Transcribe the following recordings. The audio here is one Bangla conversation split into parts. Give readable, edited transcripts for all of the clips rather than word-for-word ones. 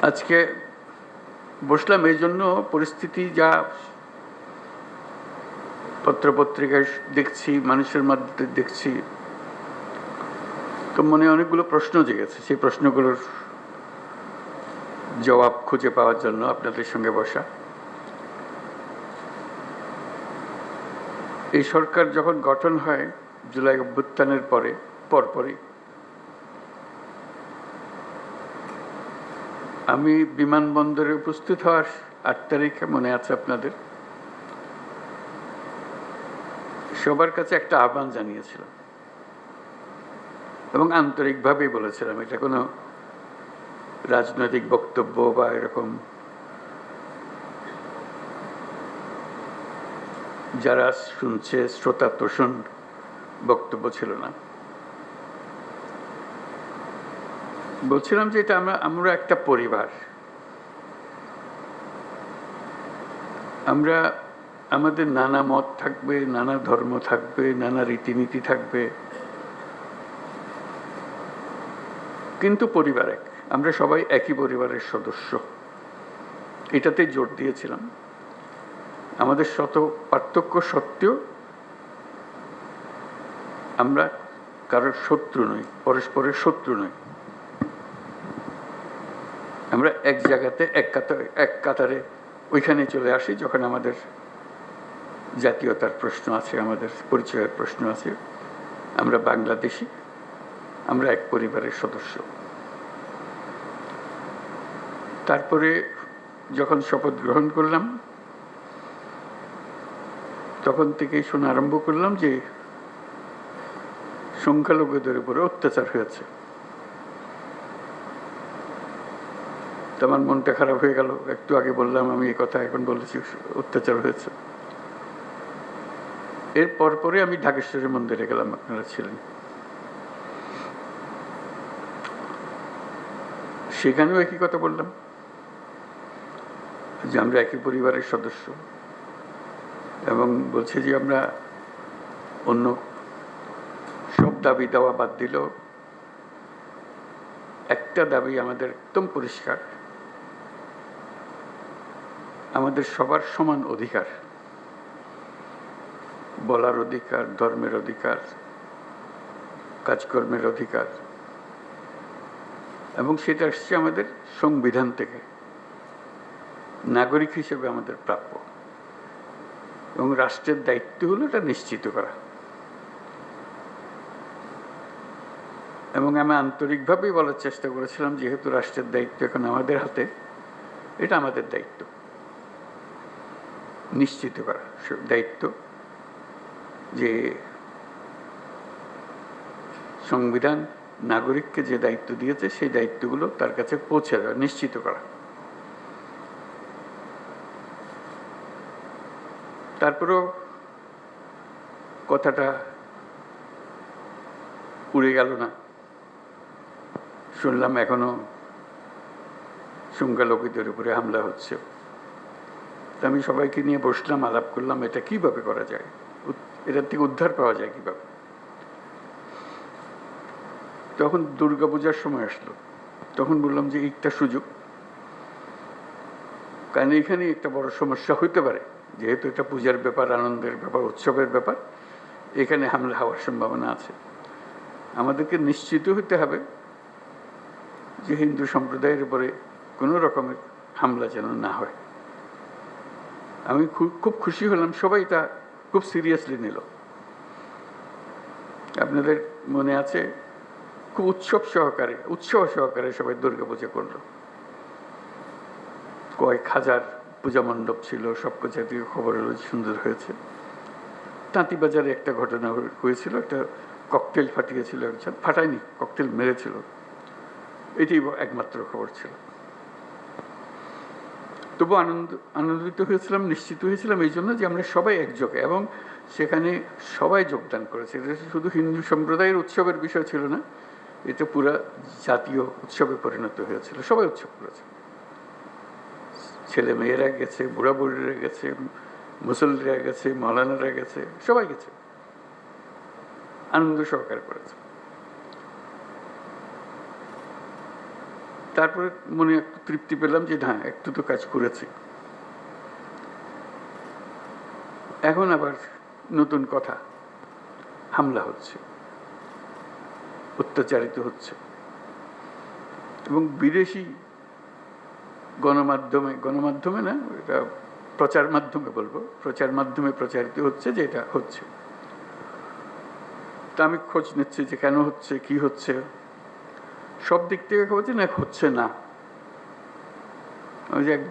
আজকে বসলাম এই জন্য, পরিস্থিতি যা পত্রপত্রিকায় দেখছি, মানুষের মধ্যে দেখছি, তো মনে অনেকগুলো প্রশ্ন জেগেছে। সেই প্রশ্নগুলোর জবাব খুঁজে পাওয়ার জন্য আপনাদের সঙ্গে বসা। এই সরকার যখন গঠন হয় জুলাই অভ্যুত্থানের পরপরই আমি বিমানবন্দরে উপস্থিত হওয়ার 8 তারিখে, মনে আছে আপনাদের, সবার কাছে একটা আহ্বান জানিয়েছিলাম এবং আন্তরিকভাবেই বলেছিলাম। এটা কোনো রাজনৈতিক বক্তব্য বা এরকম যারা শুনছে শ্রোতা তোষণ বক্তব্য ছিল না। বলছিলাম যে এটা আমরা একটা পরিবার। আমরা আমাদের নানা মত থাকবে, নানা ধর্ম থাকবে, নানা রীতিনীতি থাকবে, কিন্তু পরিবার এক। আমরা সবাই একই পরিবারের সদস্য, এটাতে জোর দিয়েছিলাম। আমাদের শত পার্থক্য সত্ত্বেও আমরা কারোর শত্রু নই, পরস্পরের শত্রু নই। আমরা এক জায়গাতে এক কাতারে ওইখানে চলে আসি যখন আমাদের জাতীয়তার প্রশ্ন আছে, আমাদের পরিচয়ের প্রশ্ন আছে। আমরা বাংলাদেশি, আমরা এক পরিবারের সদস্য। তারপরে যখন শপথ গ্রহণ করলাম তখন থেকেই শোনা আরম্ভ করলাম যে সংখ্যালঘুদের উপরে অত্যাচার হয়েছে। আমার মনটা খারাপ হয়ে গেল। একটু আগে বললাম আমি এই কথা, এখন বলেছি অত্যাচার হয়েছে। এর পরে আমি ঢাকেশ্বরী মন্দিরে গেলাম, আপনারা ছিলেন। সেখানেও একই কথা বললাম যে আমরা একই পরিবারের সদস্য, এবং বলছে যে আমরা অন্য সব দাবি দেওয়া বাদ দিলেও একটা দাবি আমাদের একদম পরিষ্কার, আমাদের সবার সমান অধিকার, বলার অধিকার, ধর্মের অধিকার, কাজকর্মের অধিকার, এবং সেটা আসছে আমাদের সংবিধান থেকে, নাগরিক হিসেবে আমাদের প্রাপ্য। এবং রাষ্ট্রের দায়িত্ব হলো এটা নিশ্চিত করা। এবং আমি আন্তরিকভাবেই বলার চেষ্টা করেছিলাম, যেহেতু রাষ্ট্রের দায়িত্ব এখন আমাদের হাতে, এটা আমাদের দায়িত্ব নিশ্চিত করা, দায়িত্ব যে সংবিধান নাগরিককে যে দায়িত্ব দিয়েছে সেই দায়িত্বগুলো তার কাছে পৌঁছে দেওয়া, নিশ্চিত করা। তারপরেও কথাটা উড়ে গেল না। শুনলাম এখনো সংখ্যালঘুদের উপরে হামলা হচ্ছে। আমি সবাইকে নিয়ে বসলাম, আলাপ করলাম এটা কিভাবে করা যায়, এটার থেকে উদ্ধার পাওয়া যায় কিভাবে। তখন দুর্গাপূজার সময় আসলো, তখন বললাম যে একটা সুযোগ, কারণ এখানে একটা বড় সমস্যা হইতে পারে, যেহেতু এটা পূজার ব্যাপার, আনন্দের ব্যাপার, উৎসবের ব্যাপার, এখানে হামলা হওয়ার সম্ভাবনা আছে। আমাদেরকে নিশ্চিত হতে হবে যে হিন্দু সম্প্রদায়ের উপরে কোনো রকমের হামলা যেন না হয়। আমি খুব খুশি হলাম, সবাই তা খুব সিরিয়াসলি নিল। আপনাদের মনে আছে, খুব উৎসব সহকারে সবাই দুর্গাপূজা করলো। কয়েক হাজার পূজা মণ্ডপ ছিল, সব জাতীয় খবর হলো সুন্দর হয়েছে। তাঁতিবাজারে একটা ঘটনা হয়েছিল, একটা ককটেল ফাটিয়েছিল একজন, ফাটায়নি, ককটেল মেরেছিল, এটি একমাত্র খবর ছিল। তবু আনন্দিত হয়েছিলাম, নিশ্চিত হয়েছিলাম এই জন্য যে আমরা সবাই একযোগে, এবং সেখানে সবাই যোগদান করেছে। এটা শুধু হিন্দু সম্প্রদায়ের উৎসবের বিষয় ছিল না, এটা পুরা জাতীয় উৎসবে পরিণত হয়েছিল। সবাই উৎসব করেছে, ছেলে মেয়েরা গেছে, বুড়া বুড়িরা গেছে, মুসল্লিরা গেছে, মৌলানারা গেছে, সবাই গেছে, আনন্দ সহকারে করেছে। তারপরে মনে একটু তৃপ্তি পেলাম যে না, একটু তো কাজ করেছি। এখন আবার নতুন কথা, হামলা হচ্ছে, অত্যাচারিত হচ্ছে, এবং বিদেশি গণমাধ্যমে না, এটা প্রচার মাধ্যমে বলবো, প্রচার মাধ্যমে প্রচারিত হচ্ছে যে এটা হচ্ছে। তা আমি খোঁজ নিচ্ছি যে কেন হচ্ছে, কি হচ্ছে। সব দিক থেকে খবর যে না, হচ্ছে না। ওই যে এক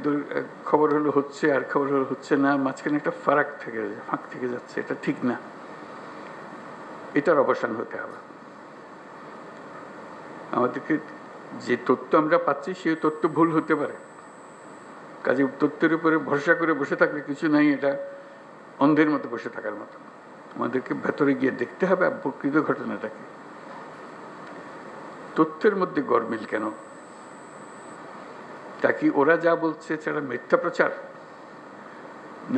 খবর হলো হচ্ছে, আর খবর হলো হচ্ছে না, মাঝখানে একটা ফাঁক থেকে যাচ্ছে। এটা ঠিক না, এটার অবসান হতে হবে। আমাদেরকে যে তথ্য আমরা পাচ্ছি সেই তথ্য ভুল হতে পারে, কাজে তথ্যের উপরে ভরসা করে বসে থাকলে কিছু নাই, এটা অন্ধের মতো বসে থাকার মতো। আমাদেরকে ভেতরে গিয়ে দেখতে হবে প্রকৃত ঘটনাটাকে। তথ্যের মধ্যে গরমিল কেন? তা কি ওরা যা বলছে সেটা মিথ্যা প্রচার?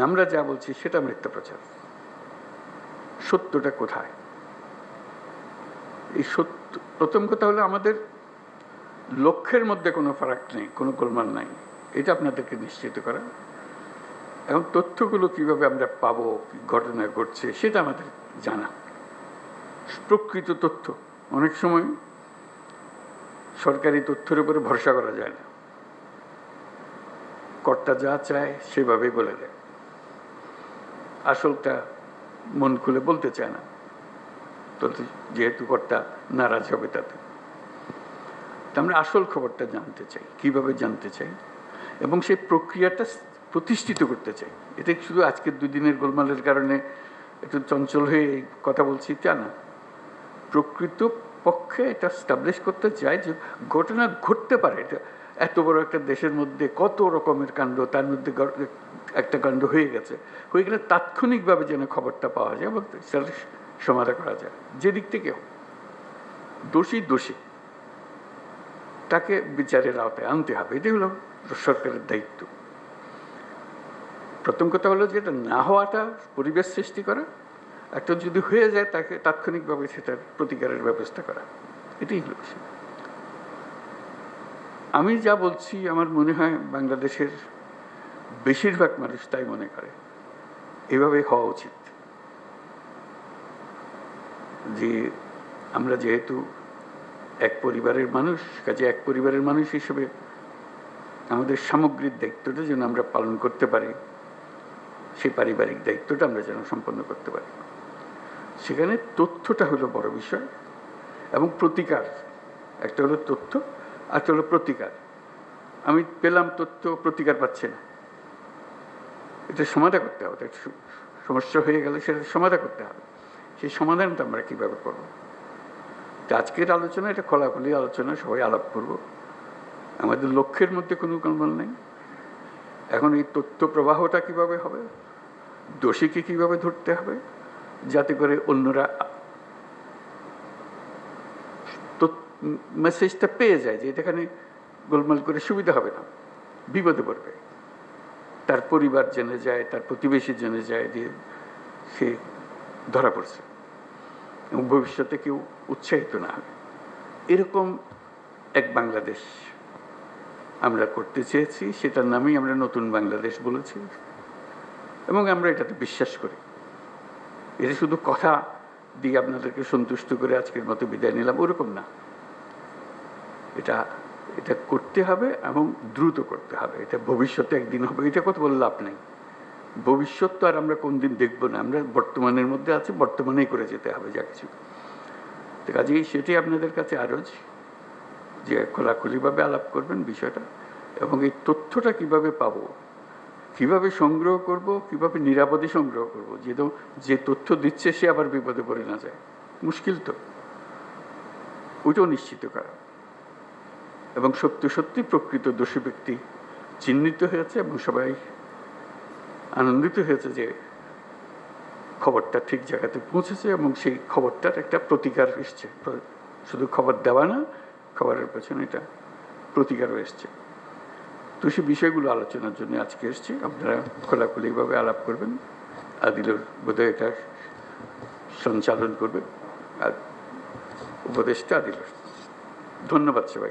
আমরা যা বলছি সেটা মিথ্যা প্রচার? সত্যটা কোথায়? এই সত্য, প্রথম কথা হলো আমাদের লক্ষ্যের মধ্যে কোনো ফারাক নেই, কোনো গোলমাল নাই, এটা আপনাদেরকে নিশ্চিত করা। এবং তথ্যগুলো কিভাবে আমরা পাবো, ঘটনা ঘটছে সেটা আমাদের জানা। প্রকৃত তথ্য, অনেক সময় সরকারি তথ্যের উপরে ভরসা করা যায় না। কর্তা যা চায় সেভাবেই বলে দেয়, আসলটা মন খুলে বলতে চায় না, যেহেতু কর্তা নারাজ হবে তাতে। আমরা আসল খবরটা জানতে চাই, কিভাবে জানতে চাই, এবং সেই প্রক্রিয়াটা প্রতিষ্ঠিত করতে চাই। এটা শুধু আজকের দুদিনের গোলমালের কারণে একটু চঞ্চল হয়ে কথা বলছি তা না। প্রকৃত পক্ষে এটা স্টাবলিশ করতে চাই যে ঘটনা ঘটতে পারে। এটা এত বড় একটা দেশের মধ্যে কত রকমের কাণ্ড, তার মধ্যে একটা কাণ্ড হয়ে গেলে তাৎক্ষণিকভাবে যেন খবরটা পাওয়া যায় এবং সেটা সমাধান করা যায়। যেদিক থেকে দোষী তাকে বিচারের আওতায় আনতে হবে, এটাই হলো সরকারের দায়িত্ব। প্রথম কথা হলো যে এটা না হওয়াটা পরিবেশ সৃষ্টি করা, একটা যদি হয়ে যায় তাকে তাৎক্ষণিকভাবে সেটার প্রতিকারের ব্যবস্থা করা, এটাই হলো বিষয়। আমি যা বলছি আমার মনে হয় বাংলাদেশের বেশিরভাগ মানুষ তাই মনে করে, এভাবে হওয়া উচিত। যে আমরা যেহেতু এক পরিবারের মানুষ, কাজে এক পরিবারের মানুষ হিসেবে আমাদের সামগ্রিক দায়িত্বটা যেন আমরা পালন করতে পারি, সেই পারিবারিক দায়িত্বটা আমরা যেন সম্পন্ন করতে পারি। সেখানে তথ্যটা হলো বড় বিষয়, এবং প্রতিকার। একটা হলো তথ্য, আর একটা হলো প্রতিকার। আমি পেলাম তথ্য, প্রতিকার পাচ্ছি না, এটা সমাধান করতে হবে। সমস্যা হয়ে গেলে সেটা সমাধান করতে হবে। সেই সমাধানটা আমরা কীভাবে করবো? আজকের আলোচনা এটা খোলাখুলি আলোচনা, সবাই আলাপ করব। আমাদের লক্ষ্যের মধ্যে কোনো গোলমাল নেই। এখন এই তথ্য প্রবাহটা কিভাবে হবে, দোষীকে কিভাবে ধরতে হবে, যাতে করে অন্যরা মেসেজটা পেয়ে যায় যে এখানে গোলমাল করে সুবিধা হবে না, বিপদে পড়বে। তার পরিবার জেনে যায়, তার প্রতিবেশী জেনে যায় যে সে ধরা পড়ছে, এবং ভবিষ্যতে কেউ উৎসাহিত না হবে। এরকম এক বাংলাদেশ আমরা করতে চেয়েছি, সেটার নামেই আমরা নতুন বাংলাদেশ বলেছি, এবং আমরা এটাতে বিশ্বাস করি। এটা শুধু কথা দিয়ে আপনাদেরকে সন্তুষ্ট করে আজকের মতো বিদায় নিলাম ওরকম না। এটা করতে হবে এবং দ্রুত করতে হবে। এটা ভবিষ্যতে একদিন হবে, এটা কথা বলে লাভ নেই। ভবিষ্যৎ তো আর আমরা কোন দিন দেখবো না, আমরা বর্তমানের মধ্যে আছি, বর্তমানেই করে যেতে হবে যা কিছু। তো কাজেই সেটাই আপনাদের কাছে আরজ, যে খোলাখুলিভাবে আলাপ করবেন বিষয়টা, এবং এই তথ্যটা কিভাবে পাবো, কিভাবে সংগ্রহ করব, কিভাবে নিরাপদে সংগ্রহ করব, যে তথ্য দিচ্ছে সে আবার বিপদে পড়ে না যায়, মুশকিল তো, ওইটাও নিশ্চিত করা। এবং সত্যি প্রকৃত দোষী ব্যক্তি চিহ্নিত হয়েছে, এবং সবাই আনন্দিত হয়েছে যে খবরটা ঠিক জায়গাতে পৌঁছেছে, এবং সেই খবরটার একটা প্রতিকার এসছে। শুধু খবর দেওয়া না, খবরের পেছনে এটা প্রতিকারও এসছে। তো সেই বিষয়গুলো আলোচনার জন্য আজকে এসছি। আপনারা খোলাখুলিভাবে আলাপ করবেন। আদিলুর বোধহয় এটা সঞ্চালন করবে, আর উপদেষ্টা আদিলুর। ধন্যবাদ সবাই।